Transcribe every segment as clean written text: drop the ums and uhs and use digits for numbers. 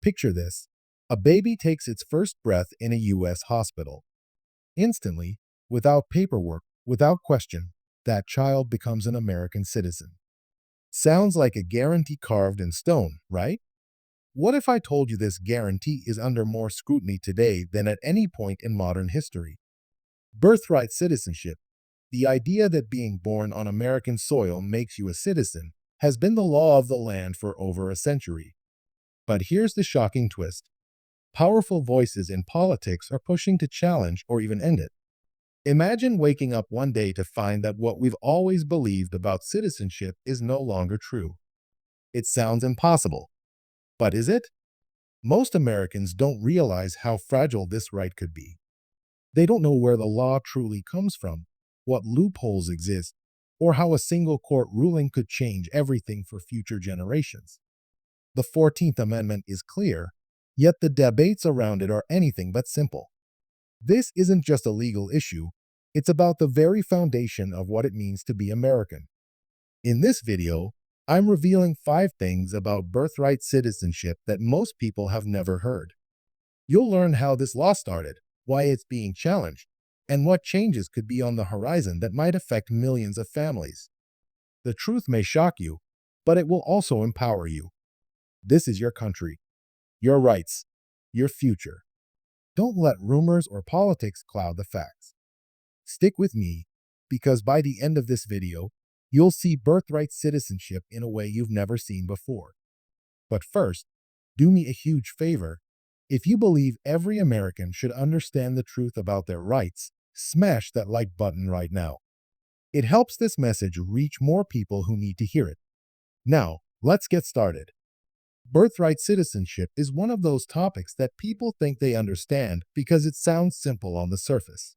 Picture this. A baby takes its first breath in a U.S. hospital. Instantly, without paperwork, without question, that child becomes an American citizen. Sounds like a guarantee carved in stone, right? What if I told you this guarantee is under more scrutiny today than at any point in modern history? Birthright citizenship, the idea that being born on American soil makes you a citizen, has been the law of the land for over a century. But here's the shocking twist. Powerful voices in politics are pushing to challenge or even end it. Imagine waking up one day to find that what we've always believed about citizenship is no longer true. It sounds impossible, but is it? Most Americans don't realize how fragile this right could be. They don't know where the law truly comes from, what loopholes exist, or how a single court ruling could change everything for future generations. The 14th Amendment is clear, yet the debates around it are anything but simple. This isn't just a legal issue, it's about the very foundation of what it means to be American. In this video, I'm revealing 5 things about birthright citizenship that most people have never heard. You'll learn how this law started, why it's being challenged, and what changes could be on the horizon that might affect millions of families. The truth may shock you, but it will also empower you. This is your country, your rights, your future. Don't let rumors or politics cloud the facts. Stick with me, because by the end of this video, you'll see birthright citizenship in a way you've never seen before. But first, do me a huge favor. If you believe every American should understand the truth about their rights, smash that like button right now. It helps this message reach more people who need to hear it. Now, let's get started. Birthright citizenship is one of those topics that people think they understand because it sounds simple on the surface.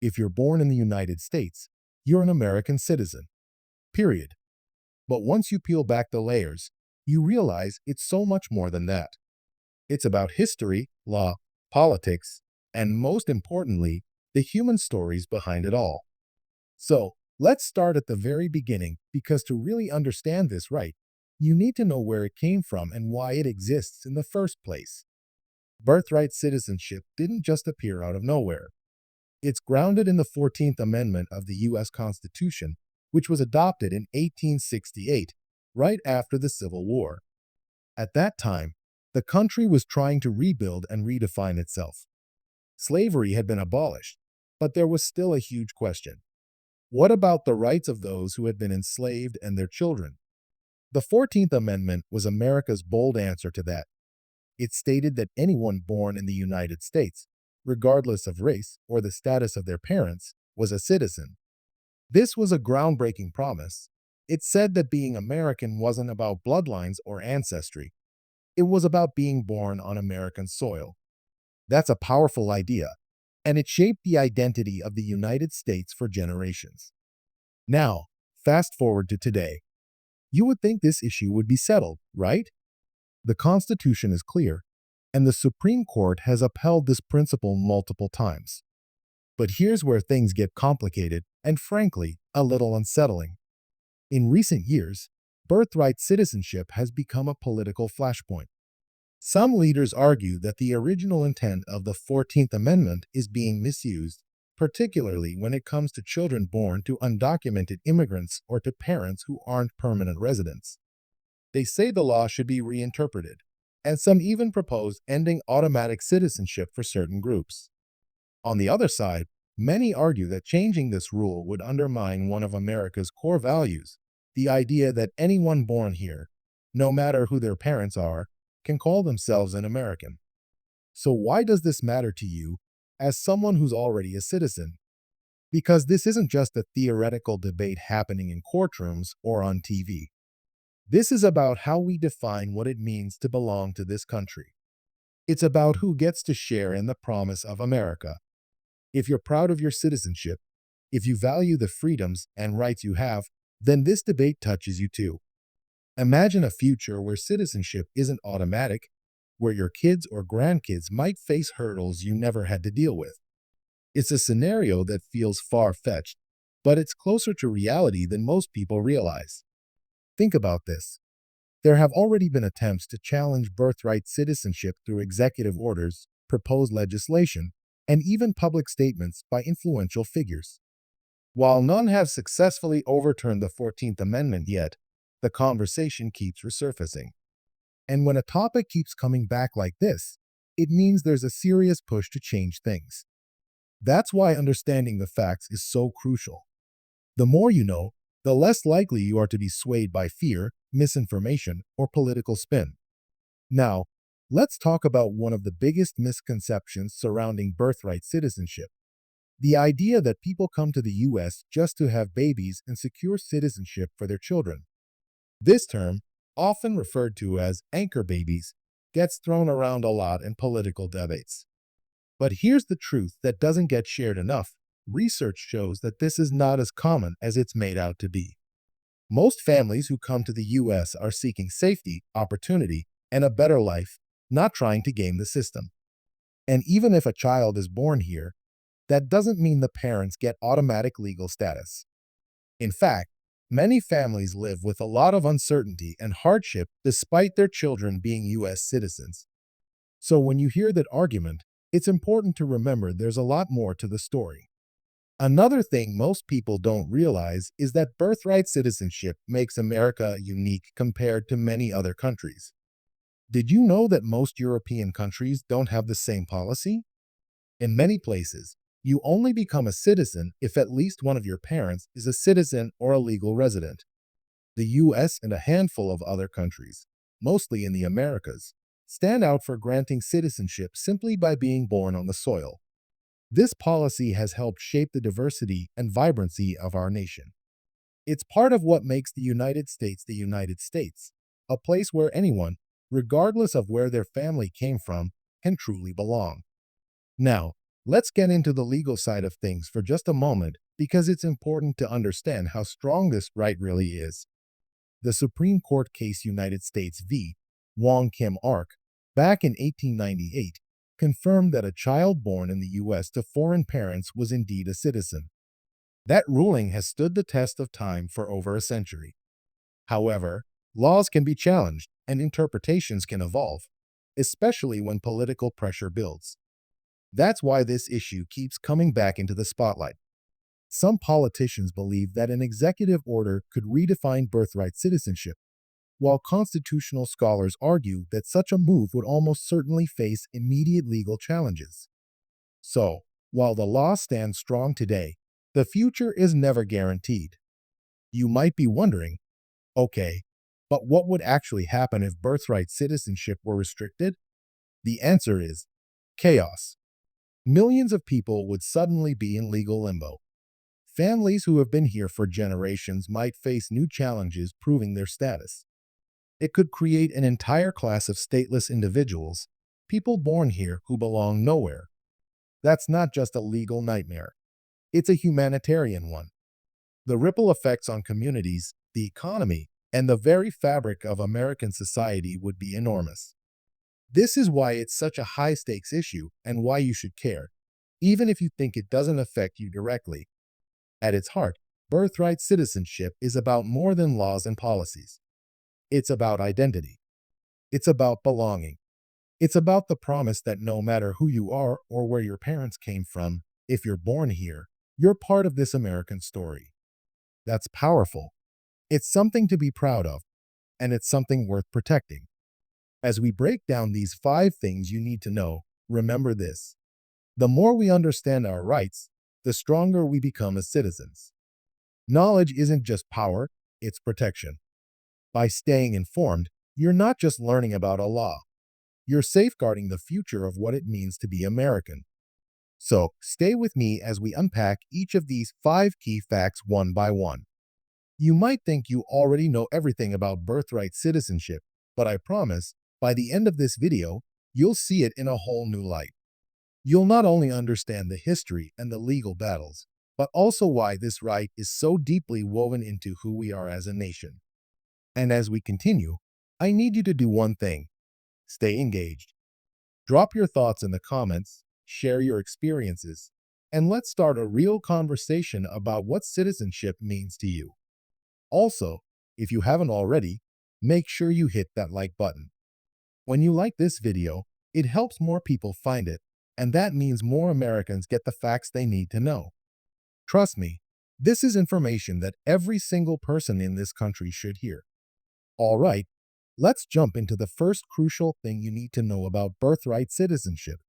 If you're born in the United States, you're an American citizen. Period. But once you peel back the layers, you realize it's so much more than that. It's about history, law, politics, and most importantly, the human stories behind it all. So, let's start at the very beginning, because to really understand this right, you need to know where it came from and why it exists in the first place. Birthright citizenship didn't just appear out of nowhere. It's grounded in the 14th Amendment of the U.S. Constitution, which was adopted in 1868, right after the Civil War. At that time, the country was trying to rebuild and redefine itself. Slavery had been abolished, but there was still a huge question. What about the rights of those who had been enslaved and their children? The 14th Amendment was America's bold answer to that. It stated that anyone born in the United States, regardless of race or the status of their parents, was a citizen. This was a groundbreaking promise. It said that being American wasn't about bloodlines or ancestry. It was about being born on American soil. That's a powerful idea, and it shaped the identity of the United States for generations. Now, fast forward to today. You would think this issue would be settled, right? The Constitution is clear, and the Supreme Court has upheld this principle multiple times. But here's where things get complicated and, frankly, a little unsettling. In recent years, birthright citizenship has become a political flashpoint. Some leaders argue that the original intent of the 14th Amendment is being misused, particularly when it comes to children born to undocumented immigrants or to parents who aren't permanent residents. They say the law should be reinterpreted, and some even propose ending automatic citizenship for certain groups. On the other side, many argue that changing this rule would undermine one of America's core values, the idea that anyone born here, no matter who their parents are, can call themselves an American. So why does this matter to you as someone who's already a citizen? Because this isn't just a theoretical debate happening in courtrooms or on TV. This is about how we define what it means to belong to this country. It's about who gets to share in the promise of America. If you're proud of your citizenship, if you value the freedoms and rights you have, then this debate touches you too. Imagine a future where citizenship isn't automatic, where your kids or grandkids might face hurdles you never had to deal with. It's a scenario that feels far-fetched, but it's closer to reality than most people realize. Think about this. There have already been attempts to challenge birthright citizenship through executive orders, proposed legislation, and even public statements by influential figures. While none have successfully overturned the 14th Amendment yet, the conversation keeps resurfacing. And when a topic keeps coming back like this, it means there's a serious push to change things. That's why understanding the facts is so crucial. The more you know, the less likely you are to be swayed by fear, misinformation, or political spin. Now, let's talk about one of the biggest misconceptions surrounding birthright citizenship: the idea that people come to the US just to have babies and secure citizenship for their children. This term, often referred to as anchor babies, gets thrown around a lot in political debates. But here's the truth that doesn't get shared enough. Research shows that this is not as common as it's made out to be. Most families who come to the US are seeking safety, opportunity, and a better life, not trying to game the system. And even if a child is born here, that doesn't mean the parents get automatic legal status. In fact, many families live with a lot of uncertainty and hardship despite their children being US citizens. So when you hear that argument, it's important to remember there's a lot more to the story. Another thing most people don't realize is that birthright citizenship makes America unique compared to many other countries. Did you know that most European countries don't have the same policy? In many places, you only become a citizen if at least one of your parents is a citizen or a legal resident. The US and a handful of other countries, mostly in the Americas, stand out for granting citizenship simply by being born on the soil. This policy has helped shape the diversity and vibrancy of our nation. It's part of what makes the United States, a place where anyone, regardless of where their family came from, can truly belong. Now, let's get into the legal side of things for just a moment because it's important to understand how strong this right really is. The Supreme Court case United States v. Wong Kim Ark, back in 1898, confirmed that a child born in the US to foreign parents was indeed a citizen. That ruling has stood the test of time for over a century. However, laws can be challenged and interpretations can evolve, especially when political pressure builds. That's why this issue keeps coming back into the spotlight. Some politicians believe that an executive order could redefine birthright citizenship, while constitutional scholars argue that such a move would almost certainly face immediate legal challenges. So, while the law stands strong today, the future is never guaranteed. You might be wondering, okay, but what would actually happen if birthright citizenship were restricted? The answer is chaos. Millions of people would suddenly be in legal limbo. Families who have been here for generations might face new challenges proving their status. It could create an entire class of stateless individuals, people born here who belong nowhere. That's not just a legal nightmare. It's a humanitarian one. The ripple effects on communities, the economy, and the very fabric of American society would be enormous. This is why it's such a high-stakes issue and why you should care, even if you think it doesn't affect you directly. At its heart, birthright citizenship is about more than laws and policies. It's about identity. It's about belonging. It's about the promise that no matter who you are or where your parents came from, if you're born here, you're part of this American story. That's powerful. It's something to be proud of, and it's something worth protecting. As we break down these 5 things you need to know, remember this: the more we understand our rights, the stronger we become as citizens. Knowledge isn't just power, it's protection. By staying informed, you're not just learning about a law, you're safeguarding the future of what it means to be American. So, stay with me as we unpack each of these 5 key facts one by one. You might think you already know everything about birthright citizenship, but I promise, by the end of this video, you'll see it in a whole new light. You'll not only understand the history and the legal battles, but also why this right is so deeply woven into who we are as a nation. And as we continue, I need you to do one thing: stay engaged. Drop your thoughts in the comments, share your experiences, and let's start a real conversation about what citizenship means to you. Also, if you haven't already, make sure you hit that like button. When you like this video, it helps more people find it, and that means more Americans get the facts they need to know. Trust me, this is information that every single person in this country should hear. All right, let's jump into the first crucial thing you need to know about birthright citizenship.